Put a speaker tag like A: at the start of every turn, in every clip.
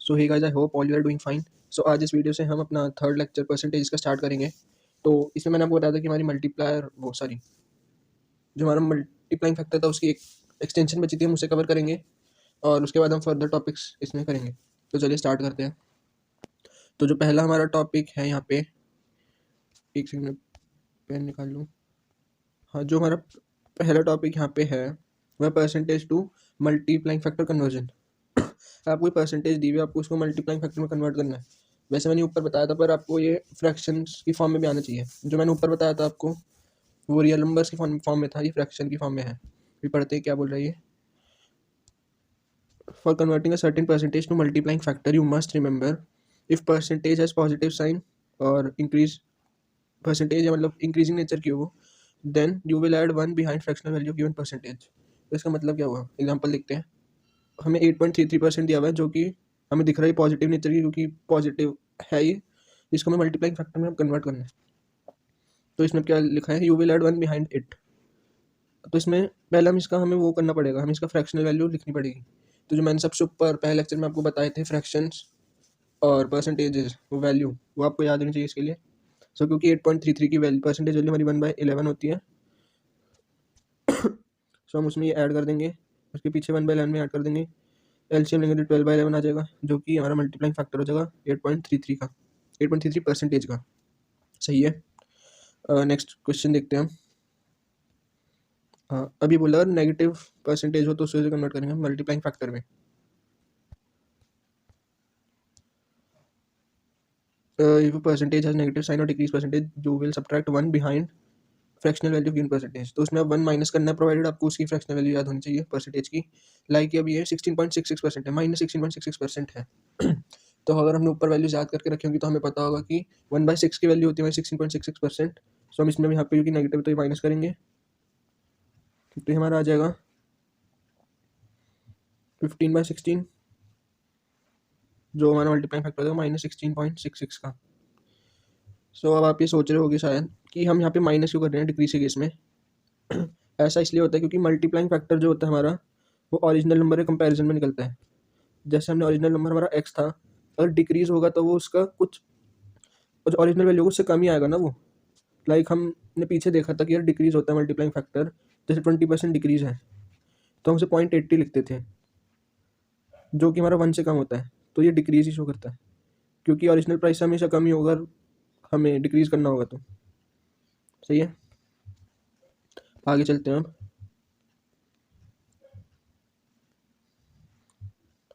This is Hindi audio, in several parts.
A: So hey guys, I hope all you are doing fine. So आज इस वीडियो से हम अपना थर्ड लेक्चर परसेंटेज का स्टार्ट करेंगे। तो इसमें मैंने आपको बताया था कि हमारी मल्टीप्लायर जो हमारा मल्टीप्लाइंग फैक्टर था उसकी एक एक्सटेंशन बची थी, हम उसे कवर करेंगे और उसके बाद हम फर्दर टॉपिक्स इसमें करेंगे। तो चलिए स्टार्ट करते हैं। तो जो पहला हमारा टॉपिक है यहाँ पे, एक सेकंड में पेन निकाल लूँ। हाँ, जो हमारा पहला टॉपिक यहाँ पे है वह percentage to multiplying factor conversion. आपको कोई परसेंटेज दी हुई है, आपको उसको मल्टीप्लाइंग फैक्टर में कन्वर्ट करना है। वैसे मैंने ऊपर बताया था, पर आपको ये फ्रैक्शंस की फॉर्म में भी आना चाहिए। जो मैंने ऊपर बताया था आपको वो रियल नंबर्स की फॉर्म में था, ये फ्रैक्शन की फॉर्म में है। भी पढ़ते हैं क्या बोल रही है। For converting a certain percentage to multiplying factor you must remember if percentage has positive sign और इंक्रीज परसेंटेज है, मतलब इंक्रीजिंग नेचर की हो, then you will add one behind fractional value given percentage. तो इसका मतलब क्या हुआ, एग्जाम्पल लिखते हैं। हमें 8.33% दिया हुआ है, जो कि हमें दिख रहा है पॉजिटिव नेचर की, क्योंकि पॉजिटिव है ये। इसको हमें मल्टीप्लाइंग फैक्टर में कन्वर्ट करना है। तो इसमें क्या लिखा है, you will add one behind it. तो इसमें पहले हमें वो करना पड़ेगा, हमें इसका फ्रैक्शनल वैल्यू लिखनी पड़ेगी। तो जो मैंने सबसे ऊपर पहले लेक्चर में आपको बताए थे फ्रैक्शंस और परसेंटेजेस, वो वैल्यू वो आपको याद होनी चाहिए इसके लिए। सो क्योंकि 8.33 की वैल्यू परसेंटेज वैल्यू हमारी 1/11 होती है, सो हम उसमें ये ऐड कर देंगे, उसके पीछे 1/11 में ऐड कर देंगे। एलसीएम लेंगे तो 12/11 आ जाएगा, जो कि हमारा मल्टीप्लाइंग फैक्टर हो जाएगा 8.33 का, 8.33 परसेंटेज का। सही है। नेक्स्ट क्वेश्चन देखते हैं हम। हाँ, अभी बोला नेगेटिव परसेंटेज हो तो उसे कन्वर्ट करेंगे मल्टीप्लाइंग फैक्टर में। If percentage has negative sign और decrease percentage you will subtract one behind fractional value given percentage. तो उसमें अब वन माइनस करना है, प्रोवाइडेड आपको उसकी फ्रैक्शनल वैल्यू याद होनी चाहिए परसेंटेज की। लाइक अभी ये 16.66% है, -16.66% है। तो अगर हमने ऊपर वैल्यूज याद करके रखी होंगी तो हमें पता होगा कि 1/6 की वैल्यू होती है 16.66%। सो हम इसमें भी यहाँ पे क्योंकि नेगेटिव तो ये माइनस करेंगे, तो ये हमारा आ जाएगा 15/16, जो हमारा मल्टीप्लाइंग फैक्टर होगा -16.66 का। सो अब आप ये सोच रहे होगे शायद कि हम यहाँ पे माइनस क्यों कर रहे हैं डिक्रीज के केस में। ऐसा इसलिए होता है क्योंकि मल्टीप्लाइंग फैक्टर जो होता है हमारा, वो ओरिजिनल नंबर के कंपैरिजन में निकलता है। जैसे हमने ओरिजिनल नंबर हमारा x था, अगर डिक्रीज होगा तो वो उसका कुछ ओरिजिनल वैल्यू उससे कम ही आएगा ना वो। लाइक हमने पीछे देखा था कि यार डिक्रीज होता है मल्टीप्लाइंग फैक्टर, जैसे 20% डिक्रीज है तो हम उसे 0.80 लिखते थे, जो कि हमारा 1 से कम होता है, तो ये डिक्रीज ही शो करता है, क्योंकि ओरिजिनल प्राइस से हमेशा कम ही होगा, हमें डिक्रीज करना होगा तो। सही है, आगे चलते हैं अब।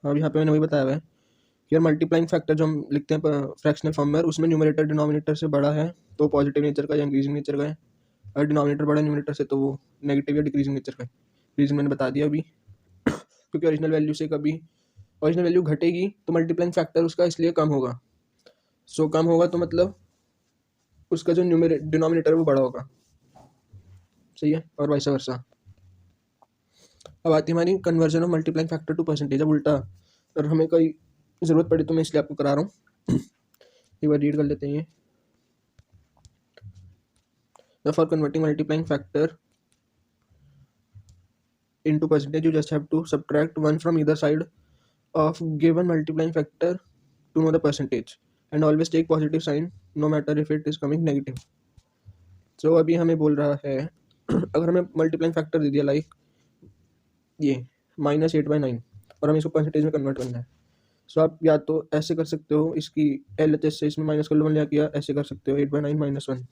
A: अब यहाँ पे मैंने वही बताया हुआ है कि यार मल्टीप्लाइंग फैक्टर जो हम लिखते हैं फ्रैक्शनल फॉर्म में, उसमें न्यूमरेटर डिनोमिनेटर से बड़ा है तो पॉजिटिव नेचर का या इंक्रीजिंग नेचर का है, और डिनोमिनेटर बड़ा न्यूमरेटर से तो वो नेगेटिव या डिक्रीजिंग नेचर का है। रीजन मैंने बता दिया अभी। क्योंकि ओरिजिनल वैल्यू से कभी ओरिजिनल वैल्यू घटेगी तो मल्टीप्लाइंग फैक्टर उसका इसलिए कम होगा। सो कम होगा तो मतलब उसका जो डिनोमिनेटर है वो बड़ा होगा। सही है, और वाइस वर्सा। अब आती है हमारी conversion of multiplying factor to percentage. अब उल्टा, और हमें कोई ज़रूरत पड़ी तो मैं इसलिए आपको करा रहा हूँ। एक बार रीड कर लेते हैं ये। For converting multiplying factor into percentage you just have to subtract 1 from either side of given multiplying factor to know the percentage, and always take positive sign no matter if it is coming negative. So अभी हमें बोल रहा है अगर हमें मल्टीप्लाइंग फैक्टर दे दिया लाइक ये -8/9 और हमें इसको परसेंटेज में कन्वर्ट करना है। सो आप या तो ऐसे कर सकते हो, इसकी LHS से इसमें माइनस कर लो 1, या किया ऐसे कर सकते हो 8/9 -1।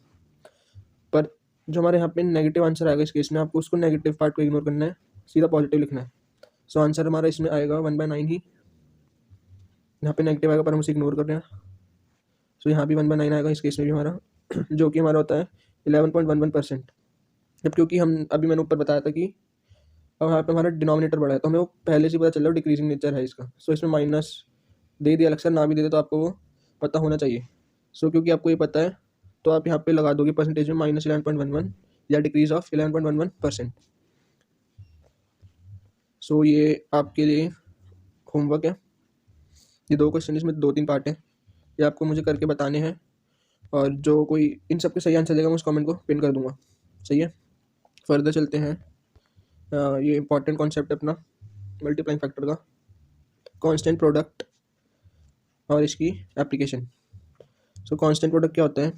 A: पर जो हमारे यहाँ पे नेगेटिव आंसर आएगा इस केस में, आपको उसको नेगेटिव पार्ट को इग्नोर करना है, सीधा पॉजिटिव लिखना है। सो आंसर हमारा इसमें आएगा 1/9 ही। यहाँ पे नेगेटिव आएगा पर हम उसे इग्नोर कर रहे हैं। सो यहाँ भी 1/9 आएगा इस केस में भी हमारा, जो कि हमारा होता है 11.11%। जब क्योंकि हम अभी मैंने ऊपर बताया था कि अब यहाँ पे हमारा डिनोमिनेटर बढ़ा है, तो हमें वो पहले से पता चल रहा है डिक्रीजिंग नेचर है इसका। सो इसमें माइनस दे दिया अलग से, ना भी दे दे तो आपको वो पता होना चाहिए। सो क्योंकि आपको ये पता है तो आप यहाँ पे लगा दोगे परसेंटेज में -11.11 या डिक्रीज ऑफ 11.11%। सो ये आपके लिए होमवर्क है। ये 2 क्वेश्चन, इसमें 2-3 पार्ट हैं, ये आपको मुझे करके बताने हैं, और जो कोई इन सब के सही आंसर देगा मैं उस कमेंट को पिन कर दूंगा। सही है, फर्दर चलते हैं। ये इंपॉर्टेंट कॉन्सेप्ट है अपना मल्टीप्लाइंग फैक्टर का, कांस्टेंट प्रोडक्ट। और इसकी एप्लीकेशन। सो कांस्टेंट प्रोडक्ट क्या होता है?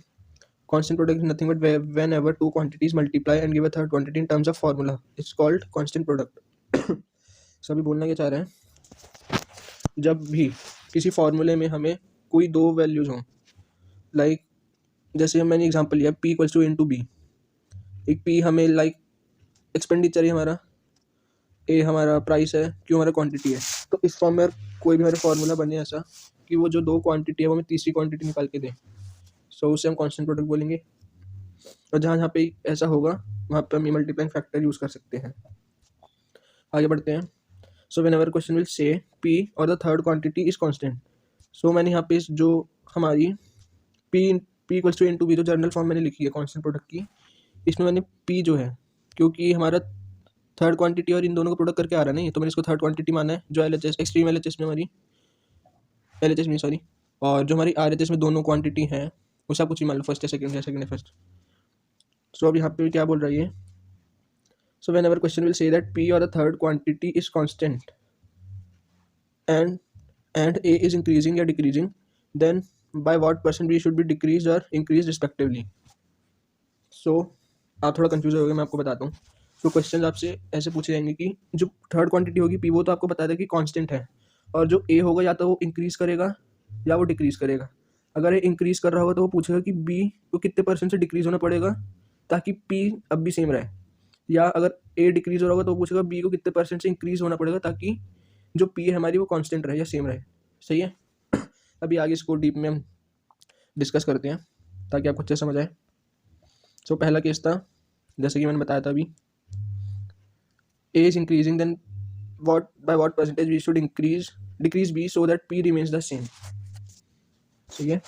A: Constant product is nothing but whenever two quantities multiply and give a third quantity in terms of formula, it's called constant product. So अभी बोलना क्या चाह रहे हैं, जब भी किसी फार्मूले में हमें कोई दो वैल्यूज हों, लाइक जैसे मैंने एग्जांपल लिया P equals to into B. एक P हमें लाइक एक्सपेंडिचर है हमारा, A हमारा प्राइस है, Q हमारा क्वांटिटी है। तो इस फॉर्म में कोई भी हमारा फार्मूला बने ऐसा कि वो जो दो क्वांटिटी है वो हमें तीसरी क्वांटिटी निकाल के दे, सो उसे हम कांस्टेंट प्रोडक्ट बोलेंगे। और जहाँ जहाँ पे ऐसा होगा वहाँ पे हम ये मल्टीप्लाइंग फैक्टर यूज़ कर सकते हैं। आगे बढ़ते हैं। So whenever question will say P और the third quantity is constant. So मैंने यहाँ पे जो हमारी P equals to into b जो जर्नल फॉर्म मैंने लिखी है कांस्टेंट प्रोडक्ट की, इसमें मैंने P जो है, क्योंकि हमारा थर्ड क्वांटिटी और इन दोनों को प्रोडक्ट करके आ रहा नहीं, तो मैंने इसको थर्ड क्वांटिटी माना है, जो LHS एक्सट्रीम LHS में हमारी LHS में सॉरी, और जो हमारी RHS में दोनों क्वांटिटी हैं उसे आप कुछ ही मान लो, फर्स्ट है सेकंड, या सेकंड है फर्स्ट। सो अब यहाँ पे क्या बोल रहा है ये, सो whenever question will say that P और the third quantity is constant and A is increasing या decreasing, then by what percent B should be decreased or increased respectively. So आप थोड़ा कंफ्यूज हो गए, मैं आपको बताता हूँ। तो क्वेश्चन आपसे ऐसे पूछे जाएंगे कि जो थर्ड क्वांटिटी होगी P, वो तो आपको बता दें कि कांस्टेंट है, और जो A होगा या तो वो इंक्रीज करेगा या वो डिक्रीज करेगा। अगर ये इंक्रीज कर रहा होगा तो वो पूछेगा कि B को कितने परसेंट से डिक्रीज होना पड़ेगा ताकि P अब भी सेम रहे, या अगर A डिक्रीज हो रहा होगा तो वो पूछेगा B को कितने परसेंट से इंक्रीज होना पड़ेगा ताकि जो P है हमारी वो कांस्टेंट रहे या सेम रहे। सही है। अभी आगे इसको डीप में हम डिस्कस करते हैं ताकि आपको अच्छे समझ आए। सो पहला केस था, जैसे कि मैंने बताया था अभी, A is increasing, then by what percentage we should decrease B so that P remains the same। ठीक है।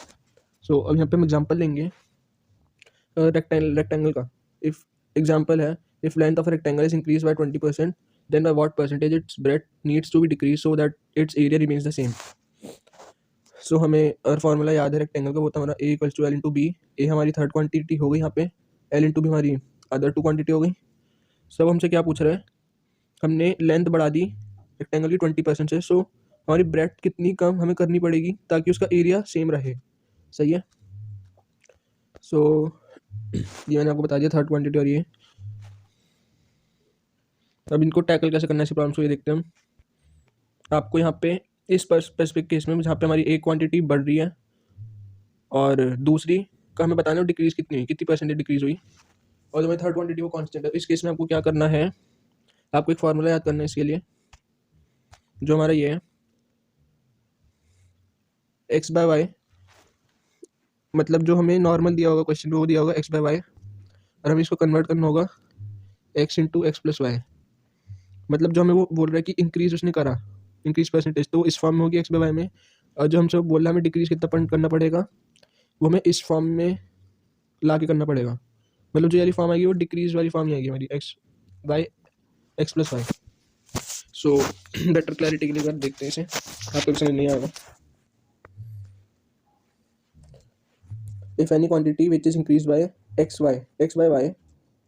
A: सो अब यहाँ पे हम एग्जांपल लेंगे रेक्टेंगल का। इफ एग्जांपल है, if length of rectangle is increase by 20%, then by what percentage its breadth needs to be decreased so that its area remains the same। सो हमें अगर फॉर्मूला याद है रेक्टेंगल का, वो था हमारा A equals to L into b. A हमारी थर्ड क्वांटिटी हो गई यहाँ पे, L इंटू बी हमारी अदर टू क्वांटिटी हो गई। सब हमसे क्या पूछ रहा है, हमने लेंथ बढ़ा दी रेक्टेंगल की 20% से, सो हमारी ब्रेथ कितनी कम हमें करनी पड़ेगी ताकि उसका एरिया सेम रहे। सही है। सो ये मैंने आपको बता दिया थर्ड क्वांटिटी और ये। अब इनको टैकल कैसे करना है इस प्रॉब्लम को, ये देखते हैं हम। आपको यहाँ पे इस स्पेसिफिक केस में जहाँ पे हमारी एक क्वांटिटी बढ़ रही है और दूसरी का हमें बताना है डिक्रीज कितनी हुई, कितनी परसेंटेज डिक्रीज हुई, और जो हमारी थर्ड क्वांटिटी वो कांस्टेंट है। इस केस में आपको क्या करना है, आपको एक फार्मूला याद करना है इसके लिए, जो हमारा ये है x बाय वाई, मतलब जो हमें नॉर्मल दिया होगा क्वेश्चन में वो दिया होगा x बाय वाई, और हमें इसको कन्वर्ट करना होगा x into x plus y. मतलब जो हमें वो बोल रहा है कि इंक्रीज उसने करा, इंक्रीज परसेंटेज, तो इस फॉर्म में होगी x बाय वाई में, और जो हमसे बोल रहा है हमें डिक्रीज कितना पॉइंट करना पड़ेगा वो हमें इस फॉर्म में ला के करना पड़ेगा। मतलब जो वाली फॉर्म आएगी वो डिक्रीज वाली फॉर्म ही आएगी हमारी, x by x plus y. So better clarity के लिए अगर देखते हैं इसे, आपको समझ नहीं आएगा। If any quantity which is increase by x by y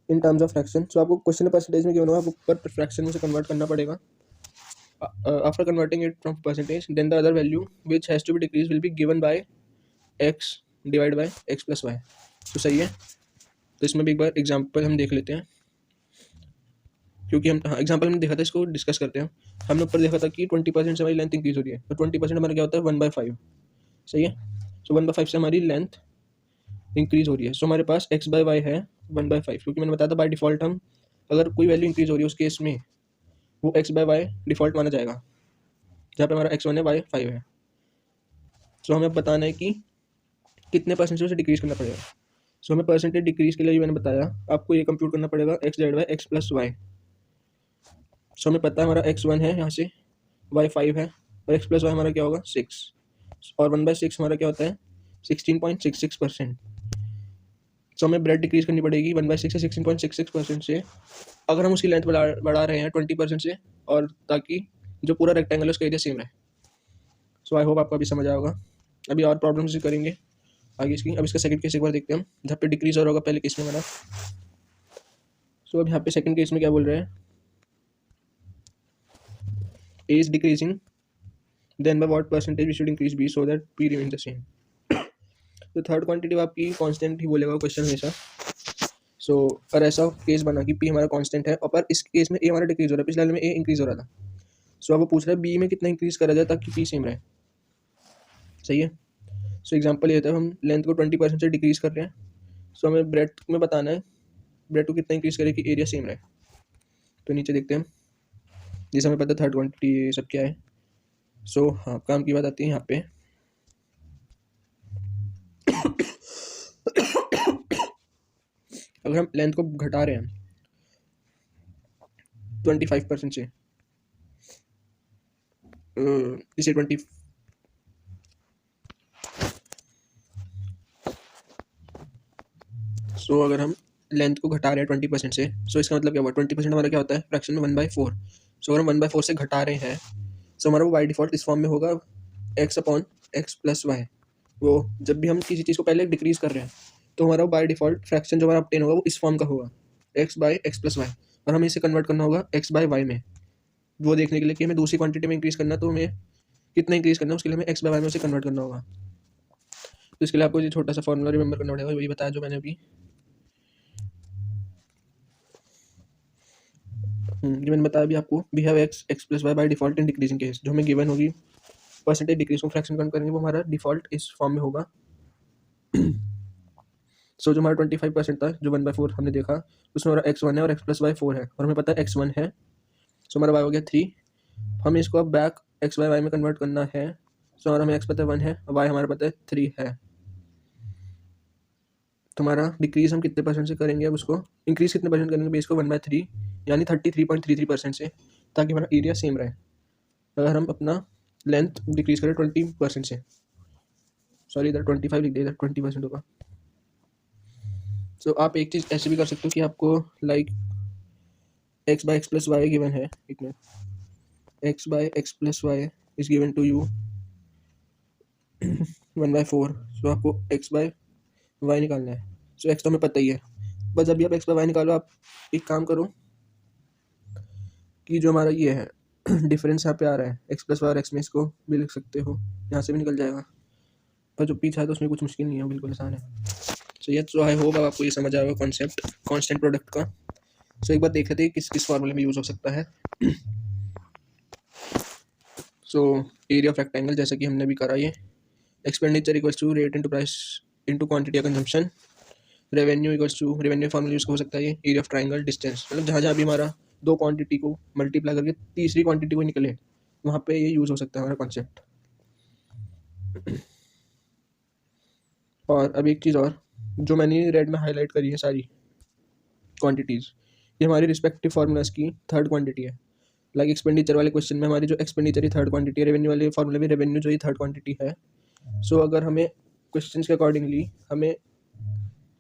A: in terms of fraction, so आपको क्वेश्चन परसेंटेज में क्या होगा, आपको पर फ्रैक्शन में से कन्वर्ट करना पड़ेगा। After converting it from percentage, then the other value which has to be decrease will be given by x divide by x plus y. तो सही है। तो इसमें भी एक बार एग्जाम्पल हम देख लेते हैं, क्योंकि हम एग्जाम्पल में देखा था, इसको डिस्कस करते हैं। हमने ऊपर देखा था कि 20% से हमारी लेंथ इंक्रीज हो रही है, तो 20% हमारा क्या होता है 1/5। सही है। सो 1/5 से हमारी लेंथ इंक्रीज हो रही है। सो हमारे पास x बाय वाई है 1/5, क्योंकि मैंने बताया था बाय डिफॉल्ट हम अगर कोई वैल्यू इंक्रीज हो रही है उस केस में वो x बाय वाई डिफॉल्ट माना जाएगा, जहाँ पे हमारा x1 है y5 है। सो हमें बताना है कि कितने परसेंट से उसे डिक्रीज करना पड़ेगा। सो हमें परसेंटेज डिक्रीज के लिए मैंने बताया आपको ये कंप्यूट करना पड़ेगा x divide by x plus y. So हमें पता है हमारा x1 है यहाँ से, y5 है, और x प्लस वाई हमारा क्या होगा 6, और 1/6 हमारा क्या होता है 16.66%। सो हमें ब्रेड डिक्रीज करनी पड़ेगी 1/6 से 16.66% से, अगर हम उसकी लेंथ बढ़ा रहे हैं 20% से, और ताकि जो पूरा रेक्टेंगल है उसका एरिया सेम रहे। सो आई होप आपको अभी समझ आया होगा। अभी और प्रॉब्लम्स करेंगे आगे इसकी। अब इसका सेकंड केस एक बार देखते हैं हम, जहाँ पे डिक्रीज हो रहा होगा पहले केस में हमारा। सो अब यहाँ पे सेकंड केस में क्या बोल रहे हैं, a is decreasing then by what percentage we should increase b so that p remain the same. तो थर्ड क्वांटिटी आपकी कांस्टेंट ही बोलेगा क्वेश्चन हमेशा। सो पर ऐसा केस बना कि पी हमारा कांस्टेंट है और पर इस केस में ए हमारा डिक्रीज हो रहा है, पिछले वाले में ए इंक्रीज हो रहा था। सो अब वो पूछ रहा है बी में कितना इंक्रीज करा जाए ताकि पी सेम रहे। सही है। सो एग्जाम्पल ये था, हम लेंथ को 20% से डिक्रीज कर रहे हैं। सो हमें ब्रेथ में बताना है ब्रेथ को कितना इंक्रीज करे कि एरिया सेम रहे। तो नीचे देखते हैं, जैसे हमें पता थर्ड क्वांटिटी ये सब क्या है। सो हाँ, काम की बात आती है यहाँ पे। अगर हम लेंथ को घटा रहे हैं 25% से, इसे 20 सो अगर हम लेंथ को घटा रहे हैं 20% से, सो इसका मतलब क्या हुआ, 20% हमारा क्या होता है फ्रैक्शन में 1/4। सो अगर हम 1/4 से घटा रहे हैं, सो हमारा वो बाई डिफॉल्ट इस फॉर्म में होगा x upon x plus y. वो जब भी हम किसी चीज़ को पहले डिक्रीज कर रहे हैं तो हमारा बाई डिफॉल्ट फ्रैक्शन जो हमारा ऑब्टेन होगा वो इस फॉर्म का होगा, x by x plus y. और हमें इसे कन्वर्ट करना होगा x बाई वाई में, वो देखने के लिए कि हमें दूसरी क्वांटिटी में इंक्रीज करना, तो हमें कितना इंक्रीज करना है उसके लिए हमें x बाई वाई में उसे कन्वर्ट करना होगा। तो इसके लिए आपको ये छोटा सा फॉर्मूला रिमेंबर करना पड़ेगा, वही बताया जो मैंने अभी। ये मैंने बताया अभी आपको, we have x plus y by default in decreasing case, जो हमें गिवन होगी परसेंटेज डिक्रीज को फ्रैक्शन कन्वर्ट करेंगे वो हमारा डिफॉल्ट इस फॉर्म में होगा। सो जो हमारा 25% था, जो 1/4 हमने देखा, उसमें हमारा x1 है और x प्लस वाई 4 है, और हमें पता है x1 है। सो हमारा y हो गया 3। हमें इसको अब बैक x बाई वाई में कन्वर्ट करना है। सो हमारा हमें x पता है 1 है और y हमारा पता है 3 है। तो हमारा डिक्रीज हम कितने परसेंट से करेंगे, अब उसको इंक्रीज कितने परसेंट करेंगे बेस को 1/3 यानी 33.33% से, ताकि हमारा एरिया सेम रहे। अगर हम अपना लेंथ डिक्रीज करें 20% से, सॉरी इधर 25 लिख दिया, इधर 20% होगा। सो आप एक चीज़ ऐसे भी कर सकते हो कि आपको like x by x plus y given है, एक minute, x by x plus y is given to you 1/4। So आपको x बाई वाई निकालना है। सो x तो हमें पता ही है, बस जब भी आप x बाई वाई निकालो, आप एक काम करो कि जो हमारा ये है डिफरेंस यहाँ पे आ रहा है x प्लस वाई और x में, इसको भी लिख सकते हो, यहाँ से भी निकल जाएगा। पर जो पीछा है तो उसमें कुछ मुश्किल नहीं है, बिल्कुल आसान है। सो ये तो आई होप अब आपको ये समझ आएगा कॉन्सेप्ट कांस्टेंट प्रोडक्ट का। सो एक बार देख लेते हैं किस किस फॉर्मूले में यूज़ हो सकता है। सो एरिया ऑफ रेक्टेंगल, जैसे कि हमने भी करा, ये expenditure equals to rate into price into quantity या consumption. Revenue equals to, revenue formula use हो सकता है ये एरिया ऑफ ट्राइंगल डिस्टेंस, मतलब जहाँ जहाँ भी हमारा दो क्वांटिटी को मल्टीप्लाई करके तीसरी क्वांटिटी को निकले, वहाँ पे ये यूज़ हो सकता है हमारा कॉन्सेप्ट। और अब एक चीज़ और, जो मैंने रेड में हाईलाइट करी है सारी क्वांटिटीज़, ये हमारी रिस्पेक्टिव फार्मूलाज की थर्ड क्वांटिटी है। लाइक एक्सपेंडिचर वाले क्वेश्चन में हमारी जो एक्सपेंडिचर ही थर्ड क्वांटिटी है, रेवेन्यू वाले फार्मूले में रेवेन्यू जो ही थर्ड क्वांटिटी है। सो अगर हमें क्वेश्चन के अकॉर्डिंगली हमें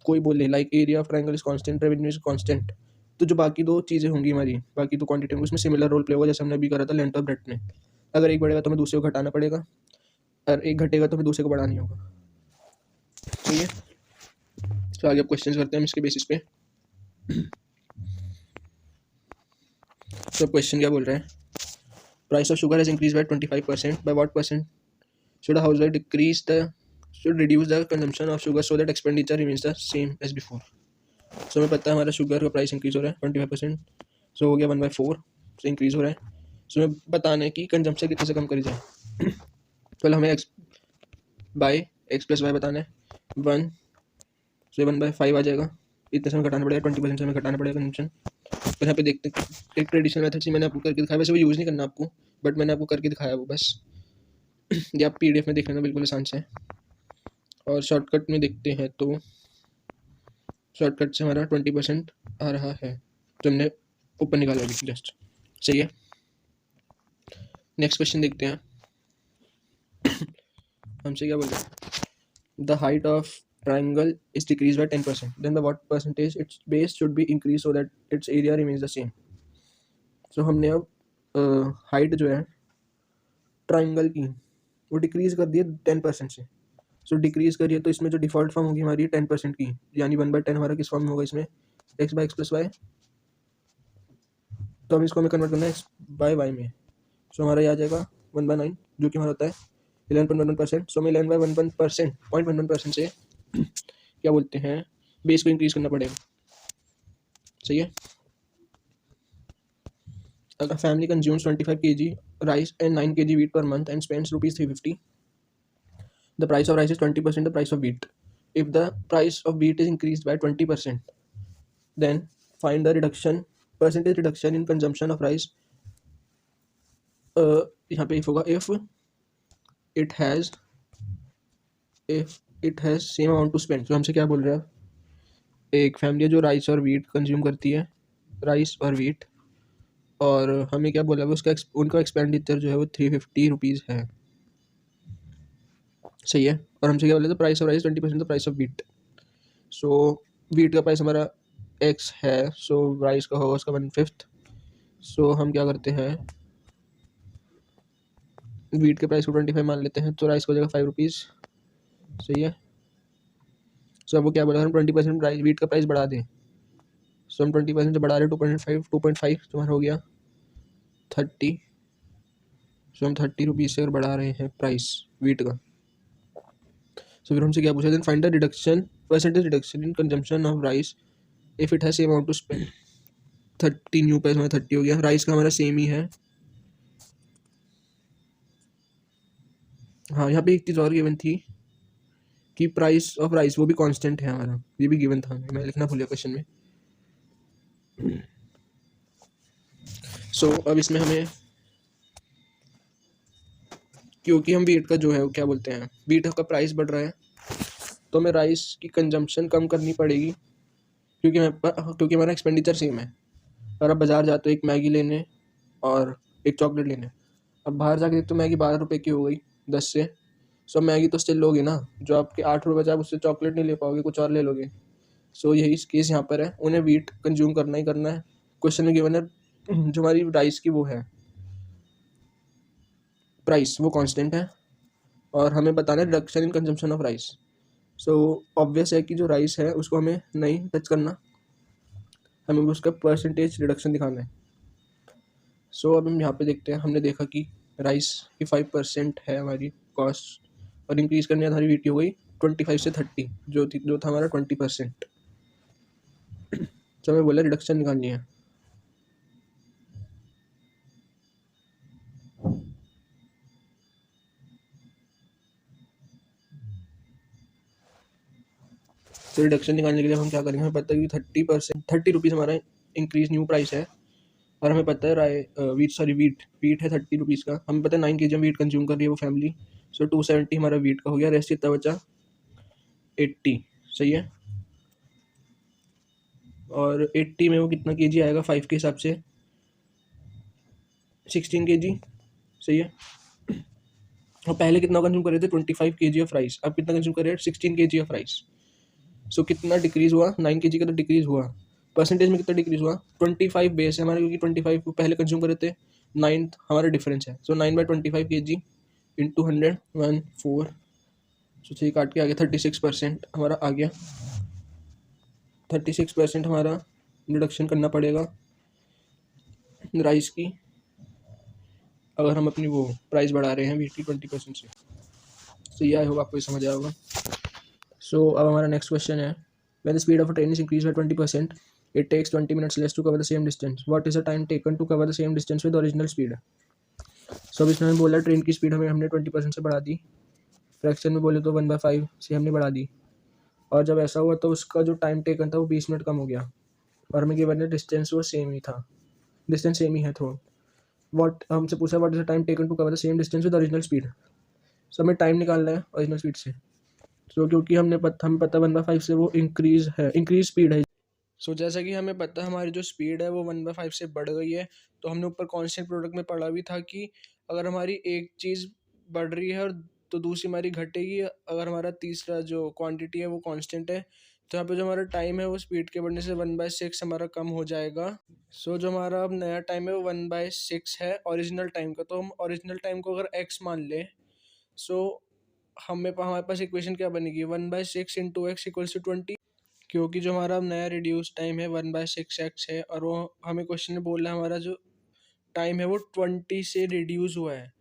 A: कोई बोले like area of triangle is constant, revenue is constant, तो जो बाकी दो चीज़ें होंगी हमारी, बाकी दो क्वांटिटी होंगी, उसमें सिमिलर रोल प्ले होगा, जैसे हमने अभी करा था लेंथ और ब्रेड्थ में। अगर एक बढ़ेगा तो हमें दूसरे को घटाना पड़ेगा, और एक घटेगा तो हमें दूसरे को बढ़ाना ही होगा। ठीक है, तो आगे अब क्वेश्चन करते हैं हम इसके बेसिस पे। तो क्वेश्चन क्या बोल रहे हैं, price of sugar has increase by 25%, by what percent should a household decrease the should reduce the consumption of sugar so that expenditure remains the same as before। सो हमें पता है हमारा शुगर का प्राइस इंक्रीज हो रहा है 25%, सो हो गया 1/4 से इंक्रीज हो रहा है। सो हमें बताना है कि कंजम्पशन कितने से कम करी जाए। पहले हमें x by x plus y बताना है 1, सो 1/5 आ जाएगा, इतने से हमें घटाना पड़ेगा, 20% से हमें घटाना पड़ेगा कंजम्पशन। तो यहाँ पे देखते हैं, एक ट्रेडिशनल मेथड से मैंने आपको करके दिखाया, वैसे वो यूज़ नहीं करना आपको, बट मैंने आपको करके दिखाया वो बस। ये आप PDF में देख लेना, बिल्कुल आसान से है। और शॉर्टकट में देखते हैं तो शॉर्टकट से हमारा 20% आ रहा है, जो हमने ऊपर निकाला अभी जस्ट। सही है, नेक्स्ट क्वेश्चन देखते हैं। हमसे क्या बोल रहे हैं, the height of triangle is decrease by 10%, then the what percentage its base should be increase so that its area remains the same. So हमने अब हाइट जो है ट्राइंगल की वो डिक्रीज कर दी है 10% से। सो डिक्रीज करिए तो इसमें जो डिफॉल्ट फॉर्म होगी हमारी 10% की, यानी 1/10 हमारा किस फॉर्म में होगा इसमें, x by x plus y. तो हम इसको हमें कन्वर्ट करना है एक्स बाई वाई में। सो हमारा ये आ जाएगा 1/9, जो कि हमारा होता है 11.11%। सो हमें 11/11% 0.11% से क्या बोलते हैं, बेस को इंक्रीज करना पड़ेगा। सही है। अगर family consumes 25 kg rice and 9 kg wheat per month and spends rupees 350, the price of rice is 20% the price of wheat. If the price of wheat is increased by 20%, then find the percentage reduction in consumption of rice. यहाँ पे if होगा it has if it has same amount to spend। तो हमसे क्या बोल रहा है, एक फैमिली है जो राइस और वीट कंज्यूम करती है, राइस और वीट, और हमें क्या बोला है, उसका उनका एक्सपेंडिचर जो है वो 350 रुपीज़ है। सही है। और हमसे क्या बोला था, price of rice 20% the price of wheat. So wheat का प्राइस हमारा एक्स है, सो राइस का होगा उसका 1/5। सो हम क्या करते हैं, वीट के प्राइस को 25 मान लेते हैं, तो राइस को हो जाएगा 5 रुपीज़। सही है। सो अब वो क्या बोला, हम 20% राइस वीट का प्राइस बढ़ा दें। सो हम 20% बढ़ा रहे हैं 2.5 तो हमारा हो गया 30। सो हम 30 रुपीज़ से अगर बढ़ा रहे हैं प्राइस वीट का, सो फिर हमसे क्या पूछा, then find the percentage reduction in consumption of rice if it has same amount to spend. 30 new price हमारा 30 हो गया, राइस का हमारा सेम ही है। हाँ, यहाँ पे एक चीज़ और गिवन थी कि प्राइस ऑफ राइस वो भी कांस्टेंट है हमारा, ये भी गिवन था, मैं लिखना भूल गया क्वेश्चन में। सो अब इसमें हमें, क्योंकि हम वीट का जो है वो क्या बोलते हैं, वीट का प्राइस बढ़ रहा है, तो हमें राइस की कंजम्पशन कम करनी पड़ेगी, क्योंकि हमारा एक्सपेंडिचर सेम है। अगर आप बाज़ार जाते हो एक मैगी लेने और एक चॉकलेट लेने, अब बाहर जाके देखते हो मैगी 12 रुपये की हो गई 10 से। सो मैगी तो स्टिल लोगे ना, जो आपके 8 रुपये, आप उससे चॉकलेट नहीं ले पाओगे, कुछ और ले लोगे। सो यही केस यहाँ पर है, उन्हें वीट कंज्यूम करना ही करना है। क्वेश्चन में गिवन है जो हमारी राइस की वो है प्राइस, वो कांस्टेंट है, और हमें बताना है reduction in consumption of rice. So obvious है कि जो राइस है उसको हमें नहीं टच करना, हमें उसका परसेंटेज रिडक्शन दिखाना है। सो अब हम यहाँ पे देखते हैं, हमने देखा कि राइस की 5% है हमारी कॉस्ट, और इंक्रीज़ करने हमारी वीटी हो गई 25 से 30, जो था हमारा 20%। तो हमें बोला रिडक्शन निकालनी है। तो रिडक्शन निकालने के लिए हम क्या करेंगे, हमें पता है कि 30 रुपीज़ हमारा इंक्रीज न्यू प्राइस है, और हमें पता है वीट है 30 रुपीज़ का, हमें पता है 9 kg वीट कंज्यूम कर रही है वो फैमिली। सो 270 हमारा वीट का हो गया, रेस्ट कितना बचा 80। सही है। और 80 में वो कितना केजी आएगा 5 के हिसाब से, 16 kg। सही है। और पहले कितना कंज्यूम कर रहे थे 25 kg ऑफ राइस, अब कितना कंज्यूम कर रहे हैं 16 kg ऑफ राइस। सो कितना डिक्रीज़ हुआ, 9 kg का तो डिक्रीज़ हुआ, परसेंटेज में कितना डिक्रीज़ हुआ 25 बेस है हमारे, क्योंकि 25 को पहले कंज्यूम कर रहे थे, 9 हमारा डिफरेंस है। सो 9/25 kg इंटू 100 1 4, सो 6 काट के आ गया 36% हमारा आ गया। 36% हमारा रिडक्शन करना पड़ेगा राइस की, अगर हम अपनी वो प्राइस बढ़ा रहे हैं वीट की 20% से। तो ये आई होगा आपको समझ आया होगा। सो अब हमारा नेक्स्ट क्वेश्चन है, when the speed of a train is increase by 20%, it takes 20 minutes less to cover the same distance, what is the time taken to cover the same distance with original speed. So अब इसमें हमें बोला ट्रेन की स्पीड हमने 20% से बढ़ा दी, फ्रैक्शन में बोले तो 1/5 से हमने बढ़ा दी, और जब ऐसा हुआ तो उसका जो टाइम टेकन था वो 20 मिनट कम हो गया, और हमें गिवन डिस्टेंस वो सेम ही था, डिस्टेंस सेम ही है थोड़ा। व्हाट हमसे पूछा, what is the time taken to cover the same distance with original speed. So हमें टाइम निकालना है ओरिजिनल स्पीड से। सो क्योंकि हमें पता 1/5 से वो इंक्रीज स्पीड है। सो जैसा कि हमें पता है हमारी जो स्पीड है वो 1/5 से बढ़ गई है, तो हमने ऊपर कांस्टेंट प्रोडक्ट में पढ़ा भी था कि अगर हमारी एक चीज़ बढ़ रही है और तो दूसरी हमारी घटेगी, अगर हमारा तीसरा जो क्वांटिटी है वो कांस्टेंट है, तो यहाँ पे जो हमारा टाइम है वो स्पीड के बढ़ने से 1/6 हमारा कम हो जाएगा। सो जो हमारा अब नया टाइम है वो 1/6 है ओरिजिनल टाइम का, तो हम ओरिजिनल टाइम को अगर x मान लें, सो हमारे पास इक्वेशन क्या बनेगी, 1/6 इंटू एक्स इक्वल्स टू 20, क्योंकि जो हमारा अब नया रिड्यूस टाइम है 1/6x है, और वो हमें क्वेश्चन में बोल रहा है हमारा जो टाइम है वो 20 से रिड्यूस हुआ है,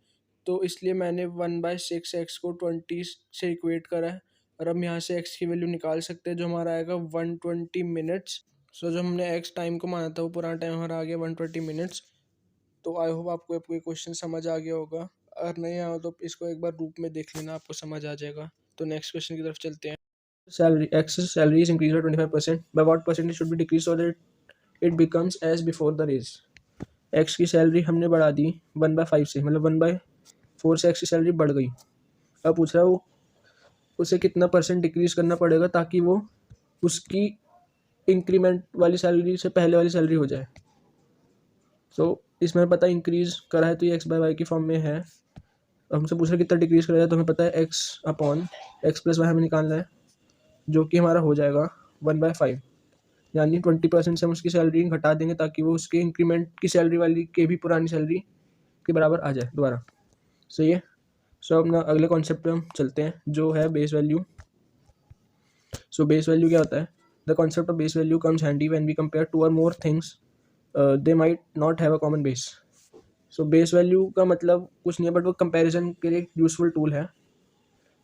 A: तो इसलिए मैंने 1/6 को 20 से इक्वेट करा है, और हम यहाँ से x की वैल्यू निकाल सकते हैं जो हमारा आएगा 120 मिनट्स। सो जो हमने x टाइम को माना था वो पुराना टाइम हमारा आ गया 120 मिनट्स। तो आई होप आपको ये क्वेश्चन समझ आ गया होगा, अगर नहीं आया तो इसको एक बार रूप में देख लेना, आपको समझ आ जाएगा। तो नेक्स्ट क्वेश्चन की तरफ चलते हैं। Salary x salary is increase by 25%, by what percentage should be decrease so that it becomes as before the raise. x की सैलरी हमने बढ़ा दी 1/5 से, मतलब 1/4 से x की सैलरी बढ़ गई। अब पूछ रहा है वो उसे कितना परसेंट डिक्रीज करना पड़ेगा ताकि वो उसकी इंक्रीमेंट वाली सैलरी से पहले वाली सैलरी हो जाए। सो इसमें पता है इंक्रीज करा है तो ये x/y की फॉर्म में है। हमसे पूछ रहा है कितना डिक्रीज करा जाए, तो हमें पता है x/x+y हमें निकालना है, जो कि हमारा हो जाएगा 1/5, यानी 20% से हम उसकी सैलरी घटा देंगे ताकि वो उसके इंक्रीमेंट की सैलरी वाली के भी पुरानी सैलरी के बराबर आ जाए दोबारा। सही है। सो अपना अगले कॉन्सेप्ट पे हम चलते हैं जो है base value. So base value क्या होता है? The concept of base value comes handy when we compare two or more things they might not have a common base. So base value का मतलब कुछ नहीं है, बट वो कंपैरिजन के लिए एक यूजफुल टूल है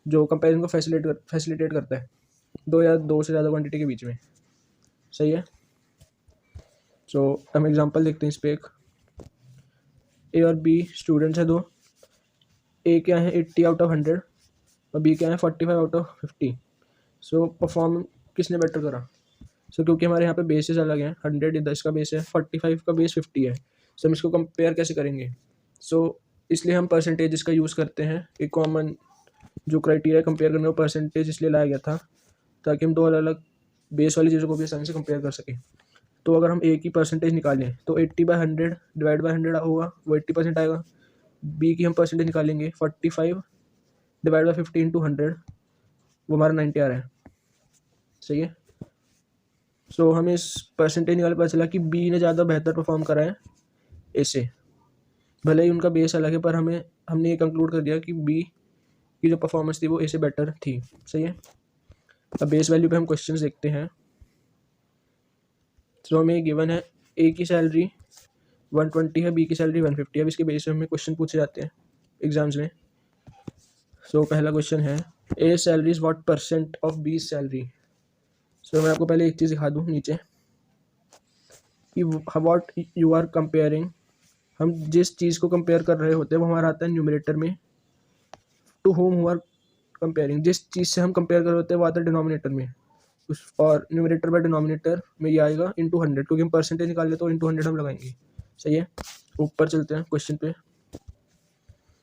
A: जो कंपैरिजन को फैसिलिटेट करता है दो या दो से ज़्यादा क्वांटिटी के बीच में। सही है। सो हम एग्जांपल देखते हैं इस पे। एक ए और बी स्टूडेंट्स हैं दो। ए क्या है 80 आउट ऑफ 100 और बी क्या है 45 आउट ऑफ 50। सो परफॉर्म किसने बेटर करा? सो क्योंकि हमारे यहाँ पे बेसेस अलग हैं, 100 10 का बेस है, 45 का बेस 50 है। सो हम इसको कंपेयर कैसे करेंगे? सो इसलिए हम परसेंटेज का यूज़ करते हैं। एक कॉमन जो क्राइटेरिया कंपेयर करने को परसेंटेज इसलिए लाया गया था ताकि हम दो अलग अलग बेस वाली चीज़ों को भी आसानी से कंपेयर कर सकें। तो अगर हम ए की परसेंटेज निकालें तो 80/100 डिवाइड बाय 100 होगा, वो 80% आएगा। बी की हम परसेंटेज निकालेंगे 45 डिवाइड बाय 50 इंटू 100, वो हमारा 90 आ रहा है। सही है। सो हमें इस परसेंटेज निकाल पता चला कि बी ने ज़्यादा बेहतर परफॉर्म करा है ए से। भले ही उनका बेस अलग है पर हमने ये कंक्लूड कर दिया कि बी की जो परफॉर्मेंस थी वो ए से बेटर थी। सही है। अब बेस वैल्यू पे हम क्वेश्चंस देखते हैं। तो हमें गिवन है ए की सैलरी 120 है, बी की सैलरी 150 है। अब इसके बेस पे हमें क्वेश्चन पूछे जाते हैं एग्जाम्स में। सो पहला क्वेश्चन है A salary is what percent of B salary. So मैं आपको पहले एक चीज़ दिखा दूँ नीचे कि व्हाट यू आर कंपेयरिंग। हम जिस चीज़ को कंपेयर कर रहे होते हैं वो हमारा आता है न्यूमरेटर में। To whom you are comparing, जिस चीज़ से हम कंपेयर कर रहे होते हैं वो आता है डिनोमिनेटर में। और न्यूमरेटर बाय डिनोमिनेटर में ये आएगा इंटू 100, क्योंकि हम परसेंटेज निकाल ले तो इंटू 100 हम लगाएंगे। सही है। ऊपर चलते हैं क्वेश्चन पे।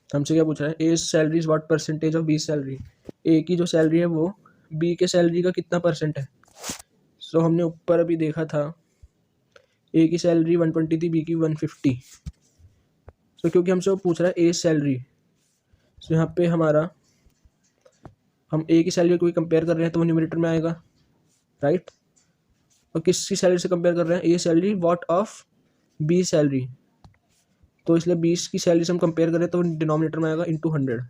A: हमसे क्या पूछ रहा है? A salary is what percentage of B salary. A की जो सैलरी है वो बी के सैलरी का कितना परसेंट है? सो हमने ऊपर अभी देखा था ए की सैलरी 120 थी, बी की 150। सो क्योंकि हमसे वो पूछ रहा है ए सैलरी, सो यहाँ पे हमारा हम ए की सैलरी को कंपेयर कर रहे हैं तो वो न्यूमरेटर में आएगा, राइट। और किसकी सैलरी से कंपेयर कर रहे हैं? A salary what of B salary, तो इसलिए 20 की सैलरी से हम कंपेयर करें तो डिनोमिनेटर में आएगा इंटू 100।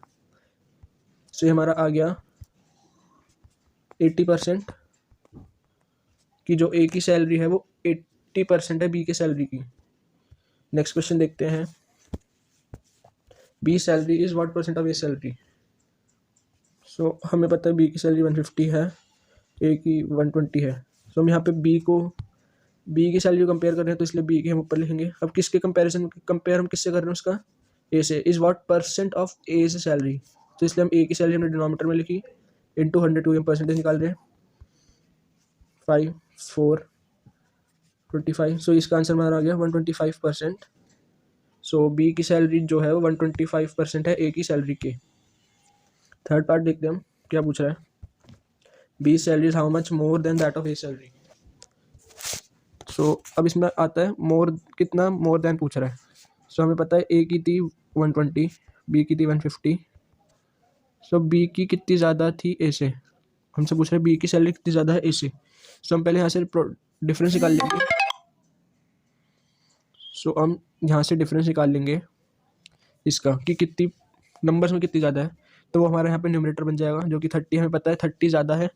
A: सो ये हमारा आ गया 80% की जो ए की सैलरी है वो 80% है बी की सैलरी की। नेक्स्ट क्वेश्चन देखते हैं। B salary is what percent of A salary. So हमें पता है बी की सैलरी 150 है, ए की 120 है। सो हम यहाँ पे बी की सैलरी को कंपेयर कर रहे हैं तो इसलिए बी की हम ऊपर लिखेंगे। अब किसके कंपेयर हम किससे कर रहे हैं? उसका ए से। इज व्हाट परसेंट ऑफ ए से सैलरी, तो इसलिए हम ए की सैलरी हमने डिनोमिनेटर में लिखी इंटू 100, टू हम परसेंटेज निकाल रहे हैं 5 4 25। सो इसका आंसर हमारा आ गया 125%। सो बी की सैलरी जो है वो 125% है ए की सैलरी के। थर्ड पार्ट देखते हैं हम क्या पूछ रहा है। B salary is how much more than that of A salary. So अब इसमें आता है मोर, कितना मोर देन पूछ रहा है। सो हमें पता है ए की थी 120, बी की थी 150। सो बी की कितनी ज़्यादा थी ए से? हमसे पूछ रहे हैं बी की सैलरी कितनी ज़्यादा है ए से। सो हम पहले यहाँ से डिफरेंस निकाल लेंगे। सो हम यहाँ से डिफरेंस निकाल लेंगे इसका कि कितनी नंबर्स में कितनी ज़्यादा है, तो वो हमारे यहाँ पे न्यूमरेटर बन जाएगा जो कि 30, हमें पता है 30 ज़्यादा है।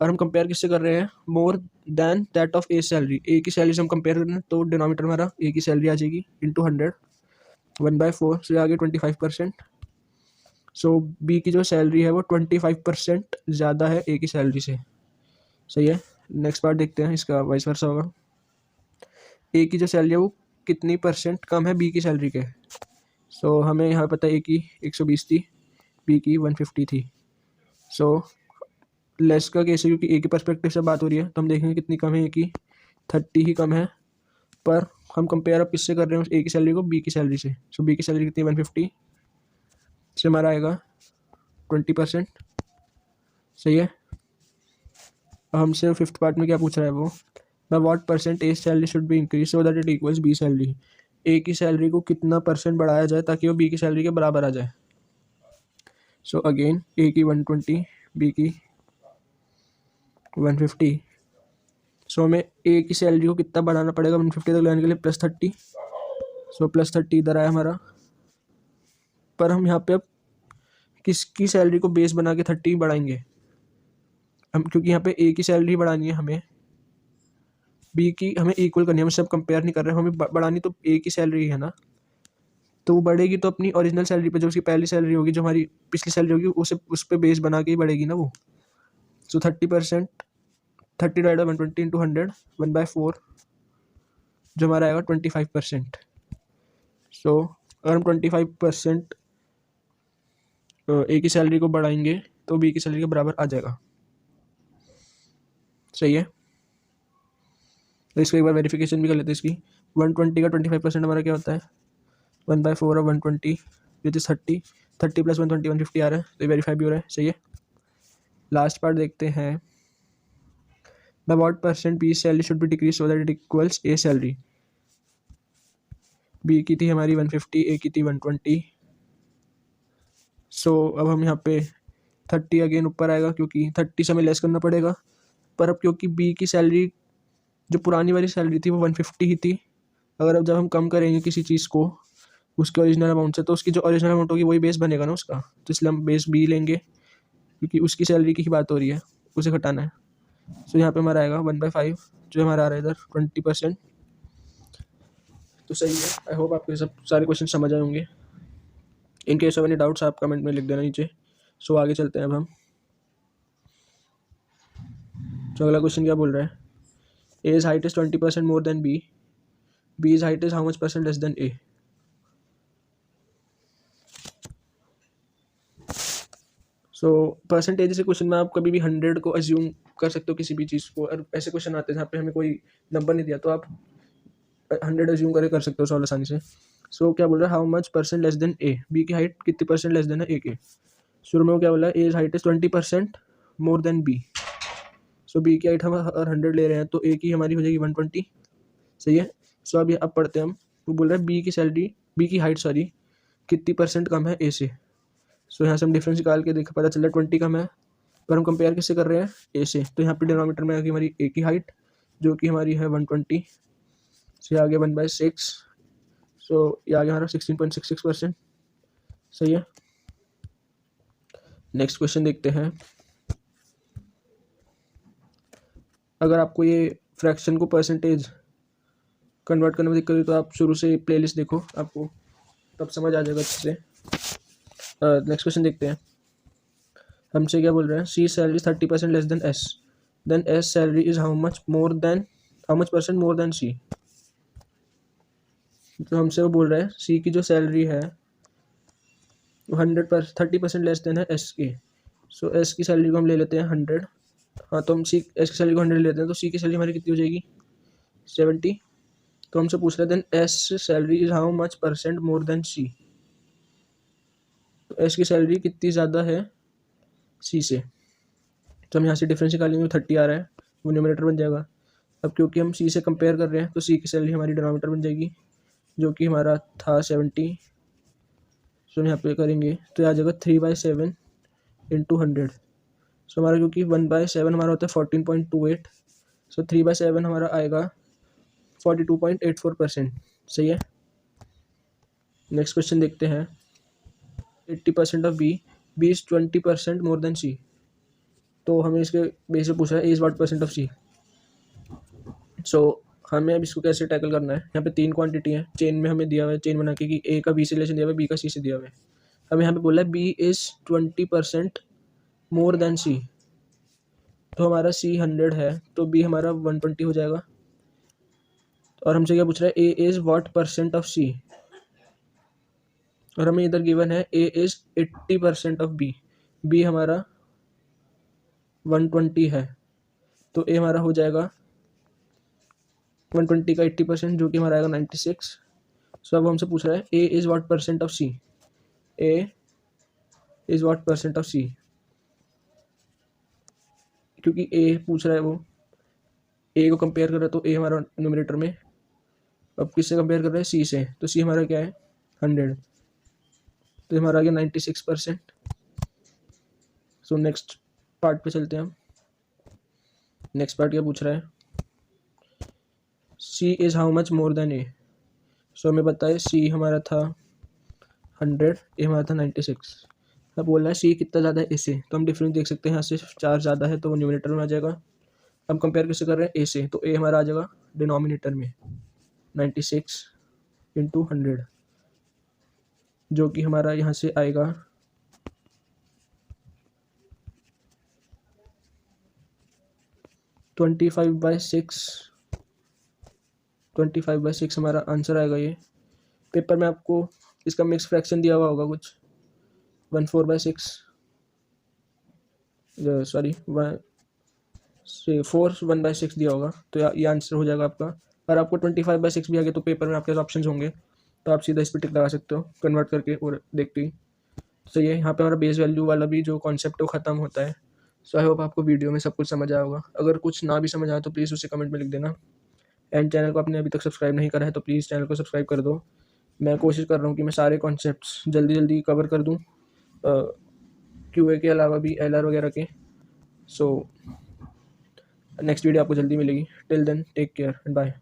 A: और हम कंपेयर किससे कर रहे हैं? More than that of A salary. A की सैलरी से हम कंपेयर कर रहे हैं तो डिनोमिनेटर हमारा ए की सैलरी आ जाएगी इंटू 100, 1/4 से आगे 25%। सो बी की जो सैलरी है वो 25% ज़्यादा है ए की सैलरी से। सही है। नेक्स्ट पार्ट देखते हैं, इसका वाइस वर्सा होगा। ए की जो सैलरी है वो कितनी परसेंट कम है बी की सैलरी के। सो हमें यहाँ पता है ए की 120 थी, बी की 150 थी। सो लेस का केस है क्योंकि ए के पर्सपेक्टिव से बात हो रही है, तो हम देखेंगे कितनी कम है ए की, 30 ही कम है। पर हम कंपेयर अब किससे कर रहे हैं ए की सैलरी को, बी की सैलरी से। सो बी की सैलरी कितनी 150 से हमारा आएगा 20%। सही है। अब हमसे फिफ्थ पार्ट में क्या पूछ रहा है वो, by what percent A salary should be increase so that it equals B salary. A की सैलरी को कितना परसेंट बढ़ाया जाए ताकि वो बी की सैलरी के बराबर आ जाए। सो अगेन ए की 120, बी की 150। सो हमें ए की सैलरी को कितना बढ़ाना पड़ेगा 150 तक लाने के लिए, +30। सो +30 इधर आया हमारा। पर हम यहाँ पे अब किसकी सैलरी को बेस बना के 30 बढ़ाएंगे हम, क्योंकि यहाँ पे ए की सैलरी बढ़ानी है हमें, बी की हमें इक्वल करनी है, हम सब कंपेयर नहीं कर रहे हैं, हमें बढ़ानी तो ए की सैलरी है ना। तो वो बढ़ेगी तो अपनी ओरिजिनल सैलरी पे, जो उसकी पहली सैलरी होगी, जो हमारी पिछली सैलरी होगी, उसे उस पर बेस बना के ही बढ़ेगी ना वो। सो 30%, 30/120 × 100, 1/4, जो हमारा आएगा 25%। सो अगर हम 25% ए की सैलरी को बढ़ाएंगे तो बी की सैलरी के बराबर आ जाएगा। सही है। तो इसको एक बार वेरिफिकेशन भी कर लेते हैं इसकी। 120 का 25% हमारा क्या होता है, 1/4 ऑफ 120 विच इज 30, 30 + 120 150 आ रहा है, तो ये वेरीफाई भी हो रहा है। सही है। लास्ट पार्ट देखते हैं, by what percent B salary should be decrease so that it equals A salary. B की थी हमारी 150, ए की थी 120। सो अब हम यहाँ पे 30 अगेन ऊपर आएगा क्योंकि 30 से हमें लेस करना पड़ेगा। पर अब क्योंकि बी की सैलरी जो पुरानी वाली सैलरी थी वो 150 ही थी, अगर अब जब हम कम करेंगे किसी चीज़ को उसके ओरिजिनल अमाउंट से, तो उसकी जो ओरिजिनल अमाउंट होगी वही बेस बनेगा ना उसका, तो इसलिए हम बेस बी लेंगे क्योंकि उसकी सैलरी की ही बात हो रही है, उसे घटाना है। सो यहाँ पे हमारा आएगा 1/5, जो हमारा आ रहा है इधर 20%। तो सही है। आई होप आपके सब सारे क्वेश्चन समझ आए होंगे। In case of any doubts आप कमेंट में लिख देना नीचे। सो आगे चलते हैं अब हम। तो अगला क्वेश्चन क्या बोल रहा है, A's height is 20% more than B, B is height is how much percent less than A. So percentage से क्वेश्चन में आप कभी भी 100 को अज्यूम कर सकते हो किसी भी चीज़ को, और ऐसे क्वेश्चन आते हैं जहाँ पे हमें कोई नंबर नहीं दिया तो आप 100 अज्यूम करके कर सकते हो सॉल्व आसानी से। सो क्या बोल रहा है, how much percent less than A, B की हाइट कितनी परसेंट लेस देन है ए के। शुरू में वो क्या बोला है, A's height is 20% more than B. So B की हाइट हम अगर 100 ले रहे हैं तो ए की हमारी हो जाएगी 120। सही है। सो अब पढ़ते हैं हम। वो बोल रहा है बी की सैलरी, बी की हाइट सॉरी, कितनी परसेंट कम है ए से। सो यहाँ से हम डिफरेंस निकाल के देख पता चल रहा है 20 कम है, पर हम कंपेयर किससे कर रहे हैं, ए से। तो यहाँ पे डिनोमिनेटर में आएगी हमारी ए की हाइट जो कि हमारी है 120, से आगे 1/6। सो ये आगे हमारा 16.66%। सही है। नेक्स्ट क्वेश्चन देखते हैं। अगर आपको ये फ्रैक्शन को परसेंटेज कन्वर्ट करने में दिक्कत हुई तो आप शुरू से प्लेलिस्ट देखो, आपको तब समझ आ जाएगा अच्छे से। नेक्स्ट क्वेश्चन देखते हैं। हमसे क्या बोल रहे हैं, C salary 30% less than S salary is how much percent more than C. तो हमसे वो बोल रहा है सी की जो सैलरी है वो 30% लेस देन है एस के। सो एस की सैलरी को हम ले लेते हैं 100। हाँ, तो हम सी एस की सैलरी को 100 लेते हैं, तो सी की सैलरी हमारी कितनी हो जाएगी 70। तो हमसे पूछ रहे हैं then S salary is how much percent more than C. तो एस की सैलरी कितनी ज़्यादा है सी से। तो हम यहाँ से डिफरेंस निकालेंगे, 30 आ रहा है, वो न्यूमरेटर बन जाएगा। अब क्योंकि हम सी से कंपेयर कर रहे हैं तो सी की सैलरी हमारी डिनोमिनेटर बन जाएगी जो कि हमारा था 70। सो हम यहाँ पे करेंगे तो आ जाएगा 3/7 × 100। सो हमारा क्योंकि 1/7 हमारा होता है 14.28, सो 3/7 हमारा आएगा 42.84%। सही है। नेक्स्ट क्वेश्चन देखते हैं। 80% of B is 20% more than C. तो हमें इसके बेस पे पूछा है is what percent of C. So हमें अब इसको कैसे टैकल करना है, यहाँ पे 3 क्वांटिटी है, चेन में हमें दिया हुआ है, चेन बना के कि ए का बी से रिलेशन दिया हुआ है, बी का सी से दिया हुआ है। अब यहाँ पे बोला है B is 20% more than C, तो हमारा सी 100 है तो बी हमारा 120 हो जाएगा। और हमसे क्या पूछ रहा है, A is what percent of C, और हमें इधर गिवन है A is 80% of B, B हमारा 120 है, तो ए हमारा हो जाएगा 120 का 80%, जो कि हमारा आएगा 96। सो अब हमसे पूछ रहा है A is what percent of C, A is what percent of C, क्योंकि ए पूछ रहा है वो ए को कंपेयर कर रहा है, तो ए हमारा न्यूमरेटर में, अब किससे कंपेयर कर रहा है, सी से, तो सी हमारा क्या है 100, तो हमारा आ गया 96%। सो नेक्स्ट पार्ट पे चलते हैं हम। नेक्स्ट पार्ट क्या पूछ रहा है, C is how much more than A, so हमें पता है सी हमारा था 100, ए हमारा था 96। अब बोल रहा है सी कितना ज़्यादा है ए से, तो हम डिफरेंस देख सकते हैं, यहाँ से 4 ज़्यादा है तो वो न्यूमरेटर में आ जाएगा। हम कंपेयर किससे कर रहे हैं, ए से, तो ए हमारा आ जाएगा डिनोमिनेटर में 96 इंटू 100, जो कि हमारा यहाँ से आएगा 25/6, 25/6 हमारा आंसर आएगा। ये पेपर में आपको इसका मिक्स फ्रैक्शन दिया हुआ होगा कुछ 14/6, सॉरी 4 1/6 दिया होगा, तो ये आंसर हो जाएगा आपका। और आपको 25/6 भी आ गया तो पेपर में आपके ऑप्शन होंगे, तो आप सीधा इस पर टिक लगा सकते हो कन्वर्ट करके और देखते ही। तो ये यहाँ पे हमारा बेस वैल्यू वाला भी जो कॉन्सेप्ट है वो ख़त्म होता है। सो आई होप आपको वीडियो में सब कुछ समझ आया होगा। अगर कुछ ना भी समझ आया तो प्लीज़ उसे कमेंट में लिख देना। एंड चैनल को आपने अभी तक सब्सक्राइब नहीं करा है तो प्लीज़ चैनल को सब्सक्राइब कर दो। मैं कोशिश कर रहा हूँ कि मैं सारे कॉन्सेप्ट्स जल्दी जल्दी कवर कर दूँ, क्यूए के अलावा भी एलआर वगैरह के। सो नेक्स्ट वीडियो आपको जल्दी मिलेगी। Till then take care and bye.